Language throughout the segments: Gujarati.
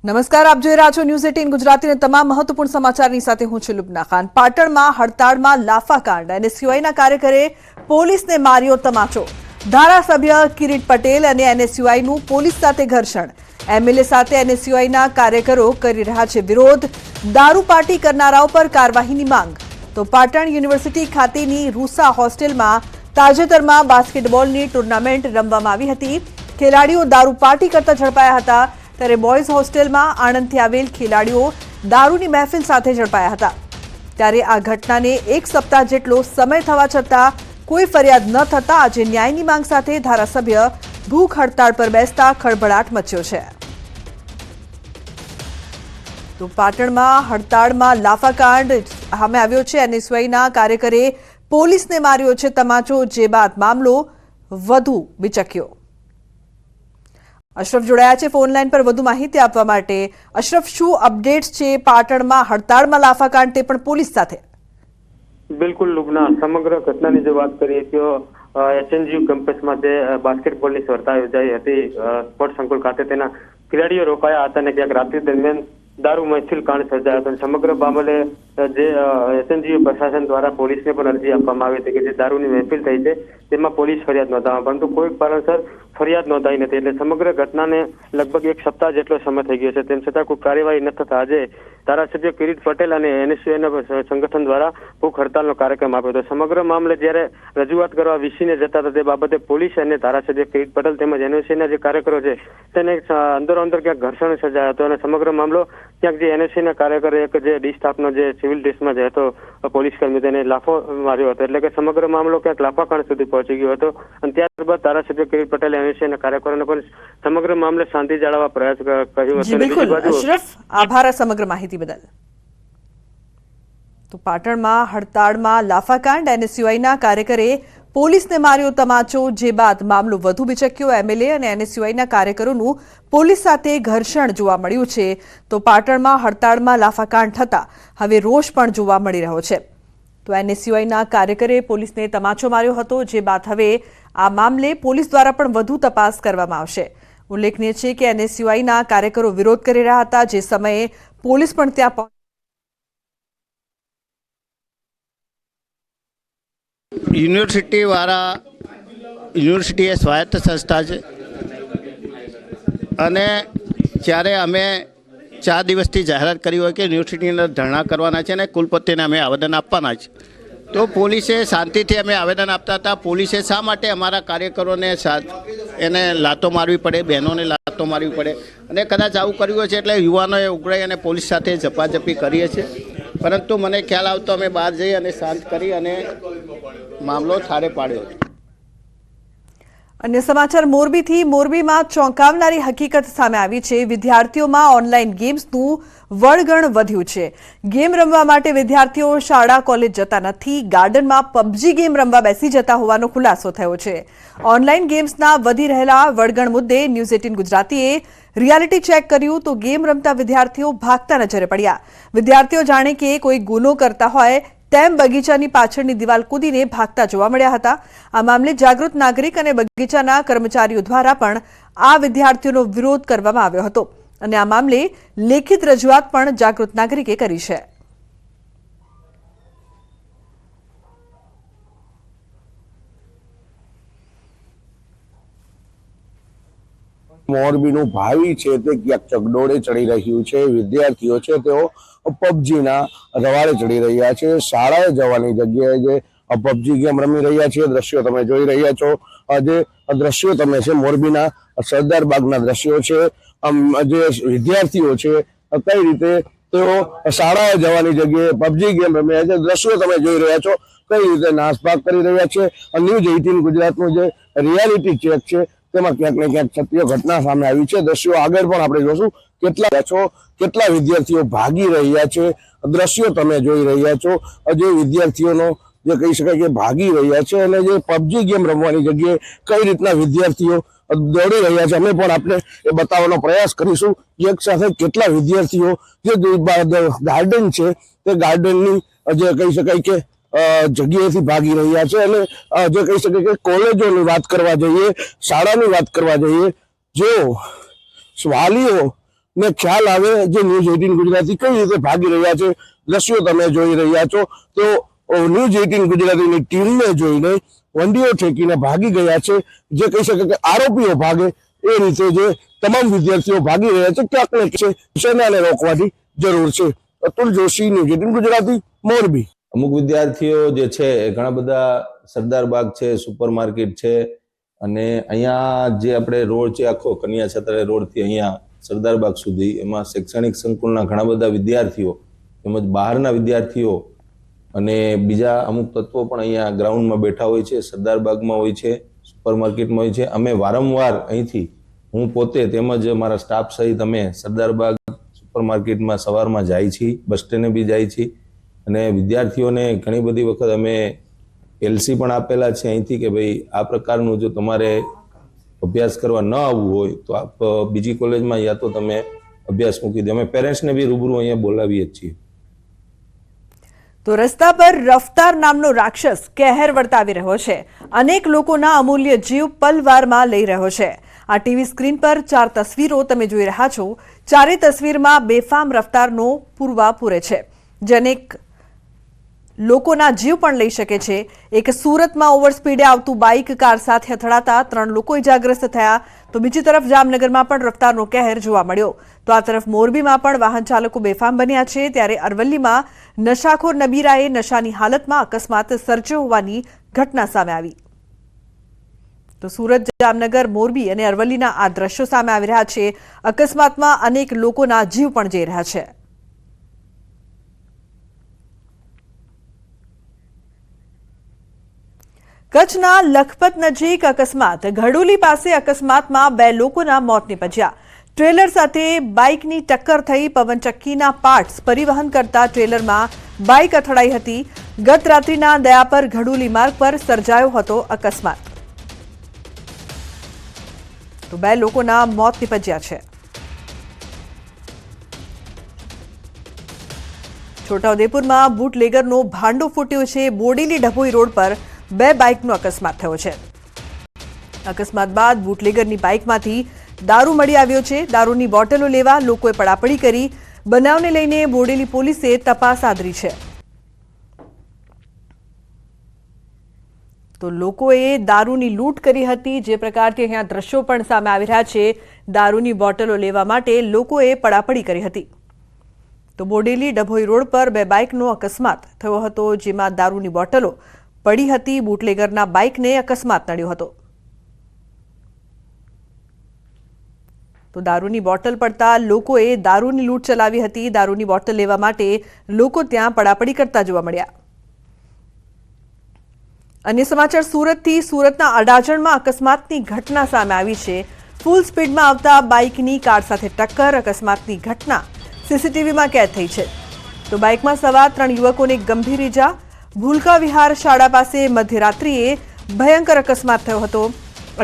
નમસ્કાર, આપ જોઈ રહ્યા છો ન્યૂઝ 18 ગુજરાતીના તમામ મહત્વપૂર્ણ સમાચારની સાથે હું છું લુબના ખાન। પાટણમાં હડતાળમાં લાફાકાંડ અને એનએસયુઆઈના કાર્યકરે પોલીસને માર્યો તમાચો। ધારાસભ્ય કિરીટ પટેલ અને એનએસયુઆઈનું પોલીસ સાથે ઘર્ષણ। એમએલએ સાથે એનએસયુઆઈના કાર્યકરો કરી રહ્યા છે વિરોધ। દારૂ પાર્ટી કરનારાઓ પર કાર્યવાહીની માંગ। તો પાટણ યુનિવર્સિટી ખાતેની રૂસા હોસ્ટેલમાં તાજેતરમાં બાસ્કેટબોલની ટુર્નામેન્ટ રમવામાં આવી હતી। ખેલાડીઓ દારૂ પાર્ટી કરતા ઝડપાયા હતા, ત્યારે બોયઝ હોસ્ટેલમાં આણંદથી આવેલ ખેલાડીઓ દારૂની મહેફિલ સાથે ઝડપાયા હતા। ત્યારે આ ઘટનાને એક સપ્તાહ જેટલો સમય થવા છતાં કોઈ ફરિયાદ ન થતા આજે ન્યાયની માંગ સાથે ધારાસભ્ય ભૂખ હડતાળ પર બેસતા ખળભળાટ મચ્યો છે। તો પાટણમાં હડતાળમાં લાફાકાંડ સામે આવ્યો છે। એનએસયુઆઈના કાર્યકરે પોલીસને માર્યો છે તમાચો, જે બાદ મામલો વધુ બિચક્યો। અશરફ જોડાયા છે ફોન લાઈન પર વધુ માહિતી આપવા માટે। અશરફ, શું અપડેટ્સ છે પાટણમાં હડતાળમાં લાફાકાંડ, તે પણ પોલીસ સાથે? બિલકુલ લુબના, સમગ્ર ઘટનાની જો વાત કરીએ તો એચએનજીયુ કેમ્પસમાં જે બાસ્કેટબોલની સ્પર્ધા યોજાઈ હતી સ્પોર્ટ્સ સંકુલ ખાતે, તેના ખેલાડીઓ રોકાયા હતા અને ક્યાંક રાત્રિ દરમિયાન દારૂ મહેફિલ કાંડ સર્જાયો હતો। સમગ્ર મામલે જે એચએનજીયુ પ્રશાસન દ્વારા પોલીસને પણ અરજી આપવામાં આવી હતી કે જે દારૂની મહેફિલ થઈ છે તેમાં પોલીસ ફરિયાદ નોંધાવવા, પરંતુ કોઈ કારણસર ફરિયાદ નોંધાઈ નથી। એટલે સમગ્ર ઘટનાને લગભગ એક સપ્તાહ જેટલો સમય થઈ ગયો છે, તેમ છતાં કોઈ કાર્યવાહી ન થતા આજે ધારાસભ્ય કિરીટ પટેલ અને એનએસયુઆઈના સંગઠન દ્વારા ભૂખ હડતાલનો કાર્યક્રમ આપ્યો હતો। સમગ્ર મામલે જ્યારે રજૂઆત કરવા વીસીને જતા હતા તે બાબતે પોલીસ અને ધારાસભ્ય કિરીટ પટેલ તેમજ એનએસયુઆઈના જે કાર્યકરો છે તેને અંદરો અંદર ક્યાંક ઘર્ષણ સર્જાયો હતો અને સમગ્ર મામલો ક્યાંક જે એનએસયુઆઈના કાર્યકરે એક જે ડી સ્ટાફનો જે સિવિલ ડ્રેસમાં જે હતો પોલીસ કર્મી તેને લાફો માર્યો હતો, એટલે કે સમગ્ર મામલો ક્યાંક લાફાકાંડ સુધી પહોંચી ગયો હતો। અને ત્યારબાદ ધારાસભ્ય કિરીટ પટેલે એનએસયુઆઈના કાર્યકરોને પણ સમગ્ર મામલે શાંતિ જાળવવા પ્રયાસ કર્યો હતો। બિલકુલ અશરફ, આભાર સમગ્ર માહિતી બદલ। તો પાટણમાં હડતાળમાં લાફાકાંડ, એનએસયુઆઈના કાર્યકરે પોલીસને માર્યો તમાચો, જે બાદ મામલો વધુ બિચક્યો। એમએલએ અને એનએસયુઆઈના કાર્યકરોનું પોલીસ સાથે ઘર્ષણ જોવા મળ્યું છે। તો પાટણમાં હડતાળમાં લાફાકાંડ થતા હવે રોષ પણ જોવા મળી રહ્યો છે। તો એનએસયુઆઈના કાર્યકરે પોલીસને તમાચો માર્યો હતો, જે બાદ હવે આ મામલે પોલીસ દ્વારા પણ વધુ તપાસ કરવામાં આવશે। ઉલ્લેખનીય છે કે એનએસયુઆઈના કાર્યકરો વિરોધ કરી રહ્યા હતા, જે સમયે પોલીસ પણ ત્યાં યુનિવર્સિટી એ સ્વાયત્ત સંસ્થા છે અને જ્યારે અમે 4 દિવસથી જાહેરાત કરી હોય કે યુનિવર્સિટીની અંદર ધરણા કરવાના છે અને કુલપતિને અમે આવેદન આપવાના છે, તો પોલીસે શાંતિથી અમે આવેદન આપતા હતા। પોલીસે શા માટે અમારા કાર્યકરોને એને લાતો મારવી પડે, બહેનોને લાતો મારવી પડે, અને કદાચ આવું કર્યું છે એટલે યુવાનોએ ઉઘરાઈ અને પોલીસ સાથે ઝપાઝપી કરીએ છીએ, પરંતુ મને ખ્યાલ આવતો અમે બહાર જઈ અને શાંત કરી અને મામલો ઠારે પાડ્યો। અન્ય સમાચાર મોરબીથી। મોરબીમાં ચોંકાવનારી હકીકત સામે આવી છે। વિદ્યાર્થીઓમાં ઓનલાઈન ગેમ્સનું વળગણ વધ્યું છે। ગેમ રમવા માટે વિદ્યાર્થીઓ શાળા કોલેજ જતા નથી, ગાર્ડનમાં પબજી ગેમ રમવા બેસી જતા હોવાનો ખુલાસો થયો છે। ઓનલાઈન ગેમ્સના વધી રહેલા વળગણ મુદ્દે ન્યૂઝ 18 ગુજરાતીએ રિયાલિટી ચેક કર્યું તો ગેમ રમતા વિદ્યાર્થીઓ ભાગતા નજરે પડ્યા। વિદ્યાર્થીઓ જાણે કે કોઈ ગુનો કરતા હોય તેમ બગીચાની પાછળની દિવાલ કૂદીને ભાગતા જોવા મળ્યા હતા। આ મામલે જાગૃત નાગરિક અને બગીચાના કર્મચારીઓ દ્વારા પણ આ વિદ્યાર્થીઓનો વિરોધ કરવામાં આવ્યો હતો અને આ મામલે લેખિત રજૂઆત પણ જાગૃત નાગરિકે કરી છે। મોરબીનું ભાવિ છે તે ક્યાંક ચગડોળે ચડી રહ્યું છે। વિદ્યાર્થીઓ છે તેઓ પબજીના રવાડે ચડી રહ્યા છે। શાળાએ જવાની જગ્યાએ જે પબજી ગેમ રમી રહ્યા છે દ્રશ્યો તમે જોઈ રહ્યા છો। જે દ્રશ્યો તમે છે મોરબીના સરદાર બાગના દ્રશ્યો છે। જે વિદ્યાર્થીઓ છે કઈ રીતે તેઓ શાળાએ જવાની જગ્યાએ પબજી ગેમ રમી રહ્યા છે, દ્રશ્યો તમે જોઈ રહ્યા છો। કઈ રીતે નાસભાગ કરી રહ્યા છે। ન્યૂઝ 18 ગુજરાતનું જે રિયાલિટી ચેક છે તેમાં ક્યાંક ને ક્યાંક સત્ય ઘટના સામે આવી છે। દ્રશ્યો આગળ પણ આપણે જોશું। કેટલા વિદ્યાર્થીઓ ભાગી રહ્યા છે, દ્રશ્યો તમે જોઈ રહ્યા છો। જે વિદ્યાર્થીઓનો જે કહી શકાય કે ભાગી રહ્યા છે અને જે પબજી ગેમ રમવાની જગ્યાએ કઈ રીતના વિદ્યાર્થીઓ દોડી રહ્યા છે અમે પણ આપણે એ બતાવવાનો પ્રયાસ કરીશું। એક સાથે કેટલા વિદ્યાર્થીઓ જે ગાર્ડન છે તે ગાર્ડનની જે કહી શકાય કે જગ્યાએથી ભાગી રહ્યા છે અને જે કહી શકાય કે કોલેજોની વાત કરવા જઈએ, શાળાની વાત કરવા જઈએ, જો વાલીઓ ને ખ્યાલ આવે જે ન્યૂઝ 18 ગુજરાતી કઈ રીતે ભાગી રહ્યા છે. દ્રશ્યો તમે જોઈ રહ્યા છો તો ન્યૂઝ 18 ગુજરાતીની ટીમને જોઈને વંડીઓ ઠેકીને ભાગી ગયા છે. જે કહી શકે કે આરોપીઓ ભાગે એ રીતે જે તમામ વિદ્યાર્થીઓ ભાગી રહ્યા છે. ક્યાંક ને ક્યાંક સેનાને રોકવાની જરૂર છે. અતુલ જોશી, ન્યૂઝ 18 ગુજરાતી, મોરબી. અમુક વિદ્યાર્થીઓ જે છે એ ઘણા બધા સરદારબાગ છે, સુપર માર્કેટ છે, અને અહીંયા જે આપણે રોડ છે આખો કન્યા છત્રાલય રોડથી અહીંયા સરદારબાગ સુધી, એમાં શૈક્ષણિક સંકુલના ઘણા બધા વિદ્યાર્થીઓ તેમજ બહારના વિદ્યાર્થીઓ અને બીજા અમુક તત્વો પણ અહીંયા ગ્રાઉન્ડમાં બેઠા હોય છે, સરદારબાગમાં હોય છે, સુપર માર્કેટમાં હોય છે. અમે વારંવાર અહીંથી, હું પોતે તેમજ મારા સ્ટાફ સહિત અમે સરદારબાગ સુપર માર્કેટમાં સવારમાં જાય છીએ, બસ સ્ટેન્ડે બી જાય છીએ, અને વિદ્યાર્થીઓને ઘણી બધી વખત અમે એલસી પણ આપેલા છે અહીંથી કે ભાઈ આ પ્રકારનું જો તમારે અભ્યાસ કરવા ન આવવું હોય તો આપ બીજી કોલેજમાં યા તો તમે અભ્યાસ મૂકી દો. અમે પેરેન્ટ્સને બી રૂબરૂ અહીંયા બોલાવીએ છીએ. તો રસ્તા પર રફતાર નામનો રાક્ષસ કહેર વર્તાવી રહ્યો છે. અનેક લોકોના અમૂલ્ય જીવ પલવારમાં લઈ રહ્યો છે. આ ટીવી સ્ક્રીન પર 4 તસવીરો તમે જોઈ રહ્યા છો. ચારે તસવીરમાં બેફામ રફતારનો પૂરવા પૂરે છે, જે અનેક લોકોના જીવ પણ લઈ શકે છે. એક સુરતમાં ઓવરસ્પીડે આવતું બાઇક કાર સાથે અથડાતા 3 લોકો ઇજાગ્રસ્ત થયા. તો બીજી તરફ જામનગરમાં પણ રફતારનો કહેર જોવા મળ્યો. તો આ તરફ મોરબીમાં પણ વાહન ચાલકો બેફામ બન્યા છે. ત્યારે અરવલ્લીમાં નશાખોર નબીરાએ નશાની હાલતમાં અકસ્માત સર્જ્યો હોવાની ઘટના સામે આવી. તો સુરત, જામનગર, મોરબી અને અરવલ્લીના આ દ્રશ્યો સામે આવી રહ્યા છે. અકસ્માતમાં અનેક લોકોના જીવ પણ જઈ રહ્યા છે. કચ્છના લખપત નજીક અકસ્માત. ઘડોલી પાસે અકસ્માતમાં 2 લોકોના મોત નીપજ્યા. ટ્રેલર સાથે બાઇકની ટક્કર થઈ. પવનચક્કીના પાર્ટ્સ પરિવહન કરતા ટ્રેલરમાં બાઇક અથડાઈ હતી. ગત રાત્રિના દયાપર ઘડોલી માર્ગ પર સર્જાયો હતો અકસ્માત. તો 2 લોકોના મોત નીપજ્યા છે. છોટાઉદેપુરમાં બુટલેગરનો ભાંડો ફૂટ્યો છે. બોડેલી ડભોઈ રોડ પર 2 બાઇકનો અકસ્માત થયો છે. અકસ્માત બાદ બુટલેગરની બાઇકમાંથી દારૂ મળી આવ્યો છે. દારૂની બોટલો લેવા લોકોએ પડાપડી કરી. બનાવને લઈને બોડેલી પોલીસે તપાસ આદરી છે. તો લોકોએ દારૂની લૂંટ કરી હતી. જે પ્રકારથી અહીંયા દ્રશ્યો પણ સામે આવી રહ્યા છે. દારૂની બોટલો લેવા માટે લોકોએ પડાપડી કરી હતી. તો બોડેલી ડભોઈ રોડ પર 2 બાઇકનો અકસ્માત થયો હતો, જેમાં દારૂની બોટલો પડી હતી. બુટલેગરના બાઇકને અકસ્માત નડ્યો હતો. તો દારૂની બોટલ પડતા લોકોએ દારૂની લૂંટ ચલાવી હતી. દારૂની બોટલ લેવા માટે લોકો ત્યાં પડાપડી કરતા જોવા મળ્યા. અન્ય સમાચાર સુરતથી. સુરતના અડાજણમાં અકસ્માતની ઘટના સામે આવી છે. ફૂલ સ્પીડમાં આવતા બાઇકની કાર સાથે ટક્કર. અકસ્માતની ઘટના સીસીટીવીમાં કેદ થઈ છે. તો બાઇકમાં સવાર 3 યુવકોને ગંભીર ઈજા. ભૂલકા વિહાર શાળા પાસે મધ્યરાત્રિએ ભયંકર અકસ્માત થયો હતો.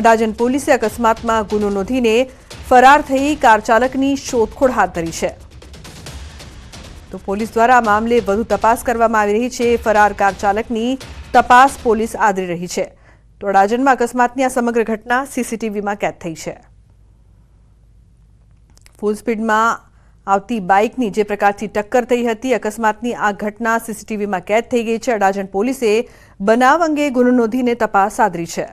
અડાજણ પોલીસે અકસ્માતમાં ગુનો નોંધીને ફરાર થઈ કાર ચાલકની શોધખોળ હાથ ધરી છે. તો પોલીસ દ્વારા આ મામલે વધુ તપાસ કરવામાં આવી રહી છે. ફરાર કાર ચાલકની તપાસ પોલીસ આદરી રહી છે. તો અડાજણમાં અકસ્માતની આ સમગ્ર ઘટના સીસીટીવીમાં કેદ થઈ છે. ફૂલ સ્પીડમાં આવતી બાઇકની જે પ્રકારથી ટક્કર થઈ હતી, અકસ્માતની આ ઘટના સીસીટીવીમાં કેદ થઈ ગઈ છે. અડાજણ પોલીસે બનાવ અંગે ગુનો નોંધીને તપાસ આદરી છે.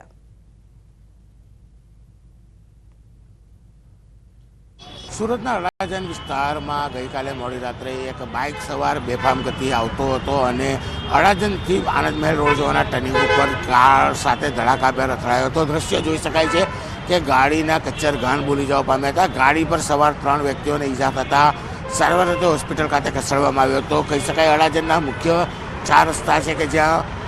સુરતના અડાજણ વિસ્તારમાં ગઈકાલે મોડી રાત્રે એક બાઇક સવાર બેફામ ગતિએ આવતો હતો અને અડાજણથી આનંદ મહેલ રોડ જવાના ટર્નિંગ ઉપર કાર સાથે ધડાકાભેર અથડાયો હતો. દ્રશ્ય જોઈ શકાય છે કે ગાડીના કચ્ચર ઘાણ બોલી જવા પામ્યા હતા. ગાડી પર સવાર 3 વ્યક્તિઓને ઈજા થતાં સારવાર અર્થે હોસ્પિટલ ખાતે ખસેડવામાં આવ્યો હતો. કહી શકાય અડાજણના મુખ્ય 4 રસ્તા છે કે જ્યાં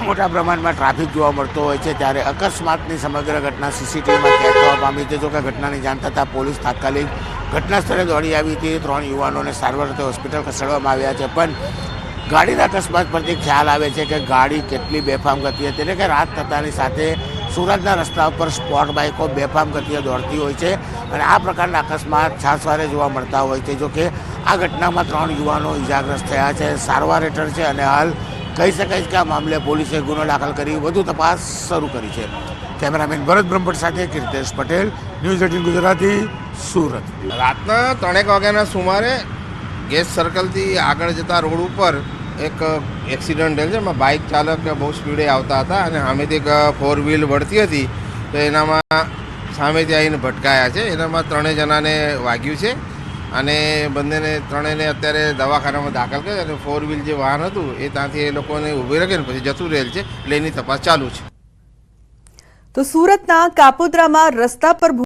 મોટા પ્રમાણમાં ટ્રાફિક જોવા મળતો હોય છે. ત્યારે અકસ્માતની સમગ્ર ઘટના સીસીટીવીમાં કેદ થવા પામી છે. જો કે ઘટનાની જાણ થતાં પોલીસ તાત્કાલિક ઘટના સ્થળે દોડી આવી હતી. 3 યુવાનોને સારવાર અર્થે હોસ્પિટલ ખસેડવામાં આવ્યા છે. પણ ગાડીના અકસ્માત પરથી ખ્યાલ આવે છે કે ગાડી કેટલી બેફામ ગતિ હતી. એટલે કે રાત થતાની સાથે સુરતના રસ્તા ઉપર સ્પોર્ટ બાઇકો બેફામ ગતિએ દોડતી હોય છે અને આ પ્રકારના અકસ્માત છાસવારે જોવા મળતા હોય છે. જો કે આ ઘટનામાં 3 યુવાનો ઇજાગ્રસ્ત થયા છે, સારવાર હેઠળ છે અને હાલ કહી શકાય કે આ મામલે પોલીસે ગુનો દાખલ કરી વધુ તપાસ શરૂ કરી છે. કેમેરામેન ભરત બ્રહ્મભટ્ટ સાથે કીર્તેશ પટેલ, ન્યૂઝ 18 ગુજરાતી, સુરત. રાતના 3 વાગ્યાના સુમારે ગેસ સર્કલથી આગળ જતા રોડ ઉપર એક એક્સિડન્ટ થયેલ છે. એમાં બાઇક ચાલક બહુ સ્પીડે આવતા હતા અને સામેથી એક 4 વ્હીલ વળતી હતી તો એનામાં સામેથી આવીને ભટકાયા છે. એનામાં 3 જણાને વાગ્યું છે અને ત્રણેયને અત્યારે દવાખાનામાં દાખલ કર્યા અને 4 વ્હીલ જે વાહન હતું એ ત્યાંથી એ લોકોને ઊભી રાખીને પછી જતું રહેલ છે એટલે એની તપાસ ચાલુ છે. તો સુરતના કાપોદ્રામાં રસ્તા પર